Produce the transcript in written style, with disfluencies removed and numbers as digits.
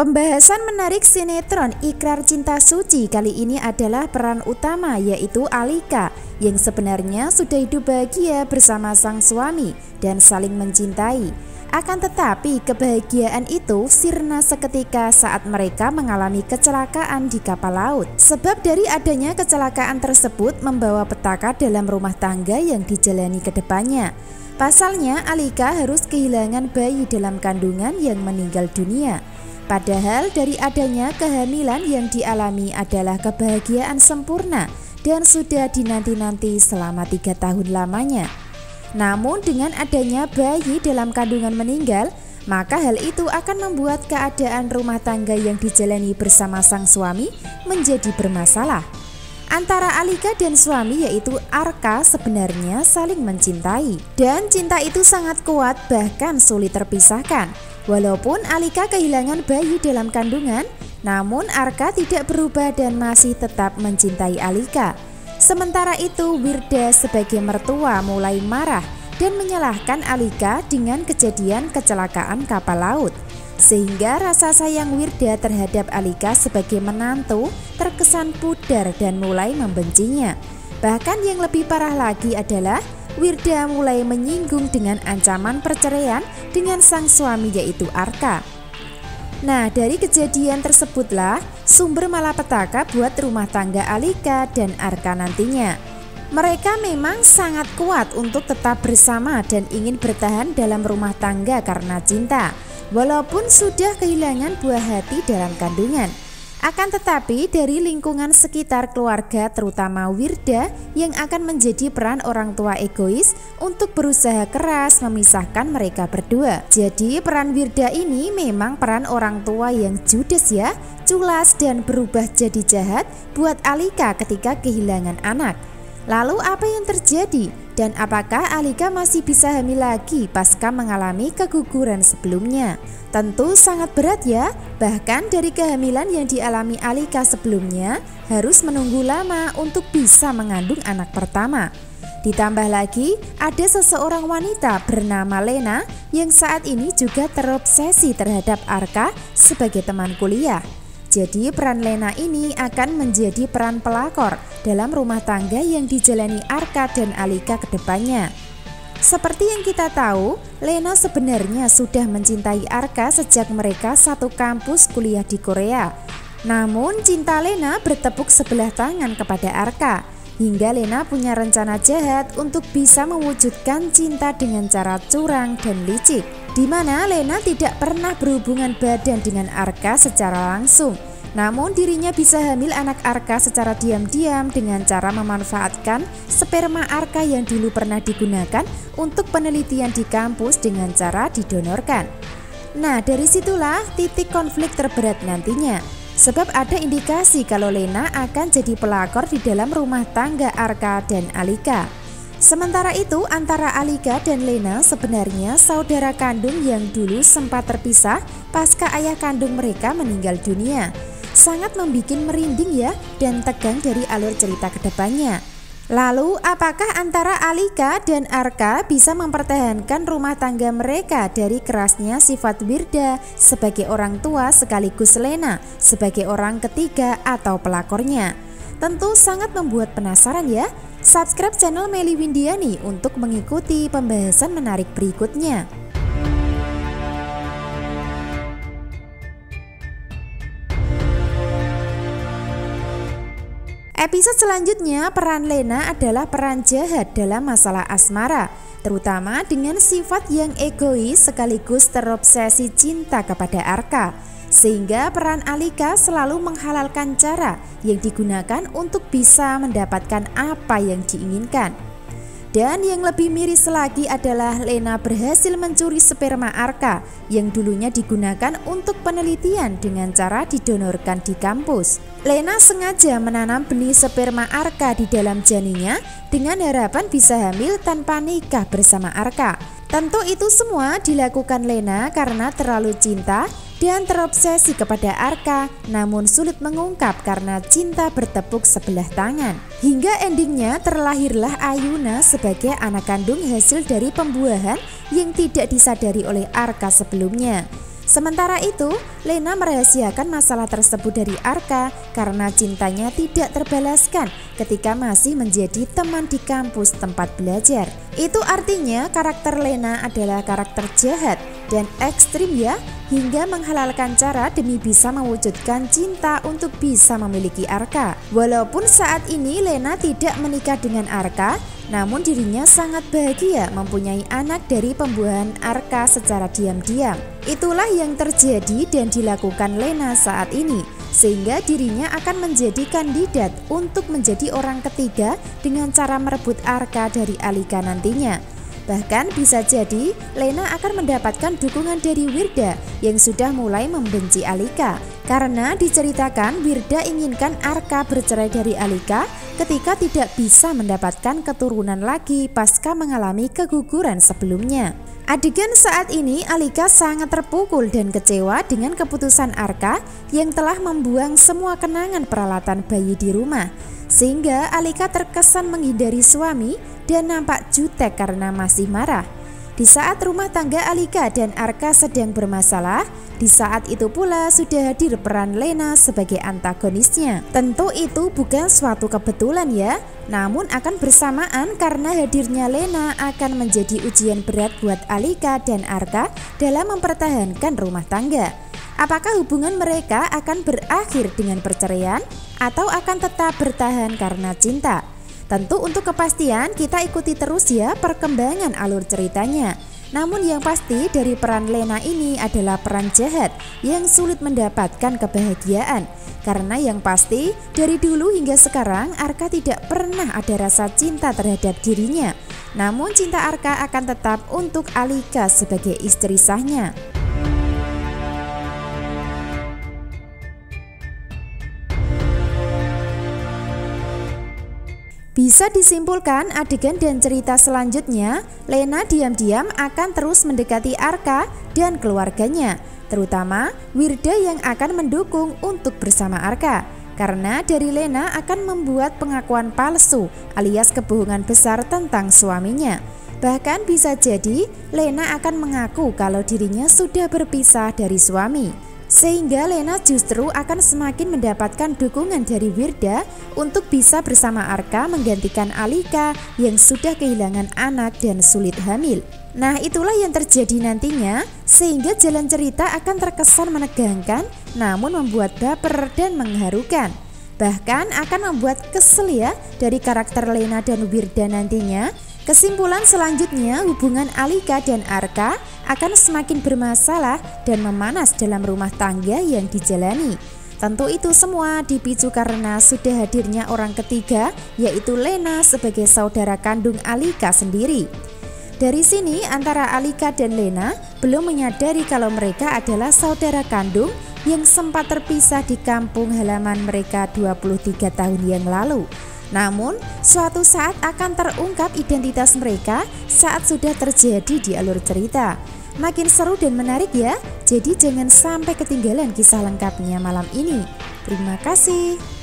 Pembahasan menarik sinetron Ikrar Cinta Suci kali ini adalah peran utama, yaitu Alika yang sebenarnya sudah hidup bahagia bersama sang suami dan saling mencintai. Akan tetapi kebahagiaan itu sirna seketika saat mereka mengalami kecelakaan di kapal laut. Sebab dari adanya kecelakaan tersebut membawa petaka dalam rumah tangga yang dijalani ke depannya. Pasalnya Alika harus kehilangan bayi dalam kandungan yang meninggal dunia. Padahal dari adanya kehamilan yang dialami adalah kebahagiaan sempurna dan sudah dinanti-nanti selama 3 tahun lamanya. Namun dengan adanya bayi dalam kandungan meninggal, maka hal itu akan membuat keadaan rumah tangga yang dijalani bersama sang suami menjadi bermasalah. Antara Alika dan suami yaitu Arka sebenarnya saling mencintai. Dan cinta itu sangat kuat, bahkan sulit terpisahkan. Walaupun Alika kehilangan bayi dalam kandungan, namun Arka tidak berubah dan masih tetap mencintai Alika. Sementara itu Wirda sebagai mertua mulai marah dan menyalahkan Alika dengan kejadian kecelakaan kapal laut. Sehingga rasa sayang Wirda terhadap Alika sebagai menantu terkesan pudar dan mulai membencinya. Bahkan yang lebih parah lagi adalah Wirda mulai menyinggung dengan ancaman perceraian dengan sang suami yaitu Arka. Nah, dari kejadian tersebutlah sumber malapetaka buat rumah tangga Alika dan Arka nantinya. Mereka memang sangat kuat untuk tetap bersama dan ingin bertahan dalam rumah tangga karena cinta, walaupun sudah kehilangan buah hati dalam kandungan. Akan tetapi dari lingkungan sekitar keluarga terutama Wirda yang akan menjadi peran orang tua egois untuk berusaha keras memisahkan mereka berdua. Jadi peran Wirda ini memang peran orang tua yang judes ya, culas dan berubah jadi jahat buat Alika ketika kehilangan anak. Lalu apa yang terjadi? Dan apakah Alika masih bisa hamil lagi pasca mengalami keguguran sebelumnya? Tentu sangat berat ya, bahkan dari kehamilan yang dialami Alika sebelumnya harus menunggu lama untuk bisa mengandung anak pertama. Ditambah lagi ada seseorang wanita bernama Lena yang saat ini juga terobsesi terhadap Arka sebagai teman kuliah. Jadi peran Lena ini akan menjadi peran pelakor dalam rumah tangga yang dijalani Arka dan Alika ke depannya. Seperti yang kita tahu, Lena sebenarnya sudah mencintai Arka sejak mereka satu kampus kuliah di Korea. Namun cinta Lena bertepuk sebelah tangan kepada Arka, hingga Lena punya rencana jahat untuk bisa mewujudkan cinta dengan cara curang dan licik, di mana Lena tidak pernah berhubungan badan dengan Arka secara langsung. Namun dirinya bisa hamil anak Arka secara diam-diam dengan cara memanfaatkan sperma Arka yang dulu pernah digunakan untuk penelitian di kampus dengan cara didonorkan. Nah, dari situlah titik konflik terberat nantinya. Sebab ada indikasi kalau Lena akan jadi pelakor di dalam rumah tangga Arka dan Alika. Sementara itu antara Alika dan Lena sebenarnya saudara kandung yang dulu sempat terpisah pasca ayah kandung mereka meninggal dunia. Sangat membuat merinding ya dan tegang dari alur cerita kedepannya. Lalu apakah antara Alika dan Arka bisa mempertahankan rumah tangga mereka dari kerasnya sifat Wirda sebagai orang tua sekaligus Lena sebagai orang ketiga atau pelakornya? Tentu sangat membuat penasaran ya. Subscribe channel Melly Windiani untuk mengikuti pembahasan menarik berikutnya. Episode selanjutnya peran Lena adalah peran jahat dalam masalah asmara, terutama dengan sifat yang egois sekaligus terobsesi cinta kepada Arka. Sehingga peran Alika selalu menghalalkan cara yang digunakan untuk bisa mendapatkan apa yang diinginkan. Dan yang lebih miris lagi adalah Lena berhasil mencuri sperma Arka yang dulunya digunakan untuk penelitian dengan cara didonorkan di kampus. Lena sengaja menanam benih sperma Arka di dalam janinnya dengan harapan bisa hamil tanpa nikah bersama Arka. Tentu itu semua dilakukan Lena karena terlalu cinta dan terobsesi kepada Arka, namun sulit mengungkap karena cinta bertepuk sebelah tangan. Hingga endingnya terlahirlah Ayuna sebagai anak kandung hasil dari pembuahan yang tidak disadari oleh Arka sebelumnya. Sementara itu, Lena merahasiakan masalah tersebut dari Arka karena cintanya tidak terbalaskan ketika masih menjadi teman di kampus tempat belajar. Itu artinya karakter Lena adalah karakter jahat dan ekstrim ya, hingga menghalalkan cara demi bisa mewujudkan cinta untuk bisa memiliki Arka. Walaupun saat ini Lena tidak menikah dengan Arka, namun dirinya sangat bahagia mempunyai anak dari pembuahan Arka secara diam-diam. Itulah yang terjadi dan dilakukan Lena saat ini, sehingga dirinya akan menjadi kandidat untuk menjadi orang ketiga dengan cara merebut Arka dari Alika nantinya. Bahkan bisa jadi Lena akan mendapatkan dukungan dari Wirda yang sudah mulai membenci Alika. Karena diceritakan Wirda inginkan Arka bercerai dari Alika ketika tidak bisa mendapatkan keturunan lagi pasca mengalami keguguran sebelumnya. Adegan saat ini Alika sangat terpukul dan kecewa dengan keputusan Arka yang telah membuang semua kenangan peralatan bayi di rumah. Sehingga Alika terkesan menghindari suami dan nampak jutek karena masih marah. Di saat rumah tangga Alika dan Arka sedang bermasalah, di saat itu pula sudah hadir peran Lena sebagai antagonisnya. Tentu itu bukan suatu kebetulan ya, namun akan bersamaan karena hadirnya Lena akan menjadi ujian berat buat Alika dan Arka dalam mempertahankan rumah tangga. Apakah hubungan mereka akan berakhir dengan perceraian atau akan tetap bertahan karena cinta? Tentu untuk kepastian kita ikuti terus ya perkembangan alur ceritanya. Namun yang pasti dari peran Lena ini adalah peran jahat yang sulit mendapatkan kebahagiaan. Karena yang pasti dari dulu hingga sekarang Arka tidak pernah ada rasa cinta terhadap dirinya. Namun cinta Arka akan tetap untuk Alika sebagai istri sahnya. Bisa disimpulkan adegan dan cerita selanjutnya, Lena diam-diam akan terus mendekati Arka dan keluarganya, terutama Wirda yang akan mendukung untuk bersama Arka. Karena dari Lena akan membuat pengakuan palsu alias kebohongan besar tentang suaminya. Bahkan bisa jadi Lena akan mengaku kalau dirinya sudah berpisah dari suami. Sehingga Lena justru akan semakin mendapatkan dukungan dari Wirda untuk bisa bersama Arka menggantikan Alika yang sudah kehilangan anak dan sulit hamil. Nah itulah yang terjadi nantinya, sehingga jalan cerita akan terkesan menegangkan namun membuat baper dan mengharukan. Bahkan akan membuat kesel ya dari karakter Lena dan Wirda nantinya. Kesimpulan selanjutnya, hubungan Alika dan Arka akan semakin bermasalah dan memanas dalam rumah tangga yang dijalani. Tentu itu semua dipicu karena sudah hadirnya orang ketiga, yaitu Lena sebagai saudara kandung Alika sendiri. Dari sini antara Alika dan Lena belum menyadari kalau mereka adalah saudara kandung yang sempat terpisah di kampung halaman mereka 23 tahun yang lalu. Namun, suatu saat akan terungkap identitas mereka saat sudah terjadi di alur cerita. Makin seru dan menarik ya, jadi jangan sampai ketinggalan kisah lengkapnya malam ini. Terima kasih.